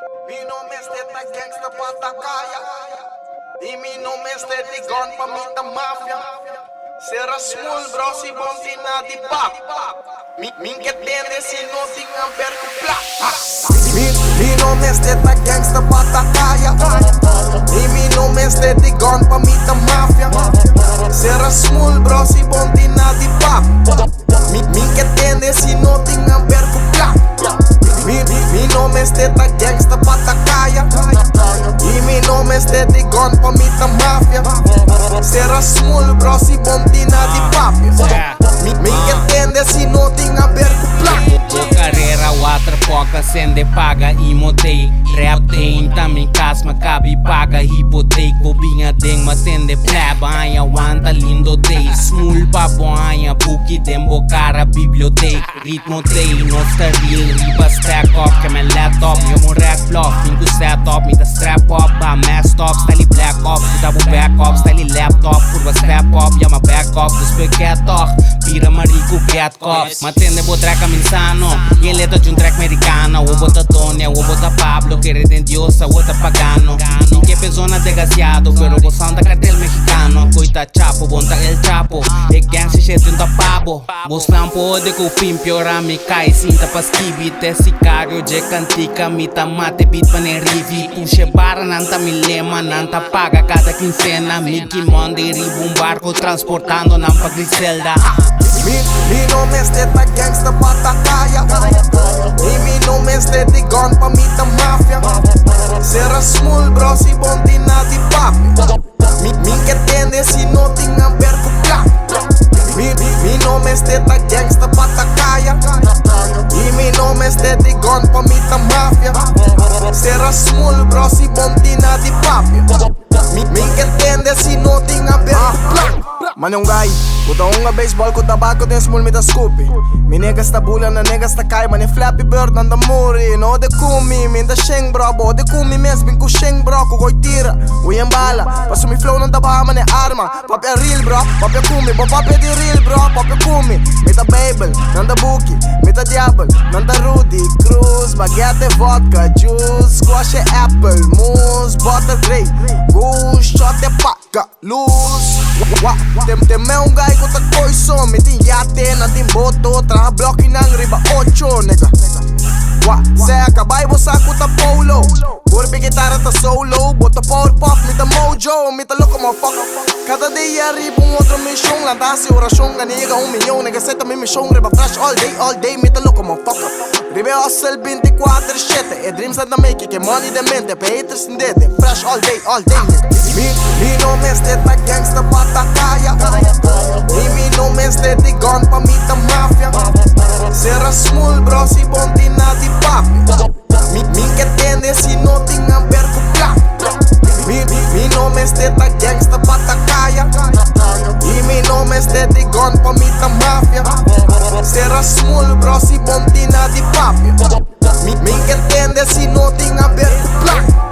Mi nome este ta gangsta patacaya y mi nome este Digon pa mita mafia. Será small bro si bontina di pap. Min que tende si no tinga ver con plak. Mi nome este ta gangsta patacaya y mi nome este Digon pa mita mafia. Será small bro si bontina di pap. Min que tende si no tinga ver con plak. Mi nome este ta gangsta patacaya y mi nome este Digon pa mita mafia. Será small bro si bontina di papia. Mi que tende si no tinga ver com plak. Carreira, water, foca, sende, paga e motei. Rap tem, também casma, cabe, paga, hipoteca. Bobinha, deng, matende, pleba, anha, wanta, lindo, day. Smul, papo, anha, buki, dembo, cara, biblioteca. Ritmo, day, nostra real, riba, stack up, que meu laptop, eu mon rack block. Mingo setup, me da strap up, ba messed up, style black up, double back up, style laptop, curva step up, yama back up, después cat off, pira marico, cat cops. Matende, bo track, insano. E em letra de track americano. Ou bota Tônia, ou bota Pablo. Querer dendiosa, outra pagano. Ninguém pesona desgraciado, pero gozando da cartel mexicano. Coita chapo, bonta el chapo. E gang se shit junta pabo. Bostan pode com o pimpio, rami cai. Sinta pas kibite, sicario, je cantica. Mita mate, beat pa ne rivi. Puxe barra, nanta milema, nanta paga cada quincena. Mickey Monday, ribo um barco transportando nampa Griselda. Mi nome este ta gangsta patacaya y mi nome este Digon pa mita mafia. Será small bro si bontina di papi. Min que tende si no tinga ver com plak. Mi nome este ta gangsta patacaya y mi nome este Digon pa mita mafia. Será small bro si bontina di papi. Min que tende si no tinga ver com plak. Manungay, puta unga baseball ko tabako din small mit a scoopy. Mi negas ta bula na negas ta kay man flappy bird nanda muri. No de kumi, min da sheng bro, bo de kumi mes bin ko sheng bro, ko koy tira. Uy en bala, paso mi flow nanda ba man arma. Papia real bro, papia kumi, bo papia di real bro, papia kumi. Mit a Babel, nanda buki, mit a diablo, nanda Rudy Cruz, baguette vodka, juice, squash apple, mousse, butter grape, goose, shot e paga, luz. Tem é guy ko tag poison. Mitin yate na din boto. Traha blocky ng riba 8 nega. Se acabay bo sa ko ta polo. Purpi gitara ta solo. Bota power pop, mita mojo, mita loco motherfucker. Cada dia riba outro mission. Landasse oração, ganiga 1 milhão. Nega seta mi mission, riba fresh all day, mita loco motherfucker. Ribe hustle 24/7. E dreams that make que money de mente. Pe haters in dede, fresh all day. Mi nome este ta gangsta patacaya y mi nome este Digon pa mita mafia. Será small bro si bontina di papi. Min que tende si no tinga ver com plak. Mi nome este ta gangsta patacaya y mi nome este Digon pa mita mafia. Será small bro si bontina di papi. Min que tende si no tinga ver com plak.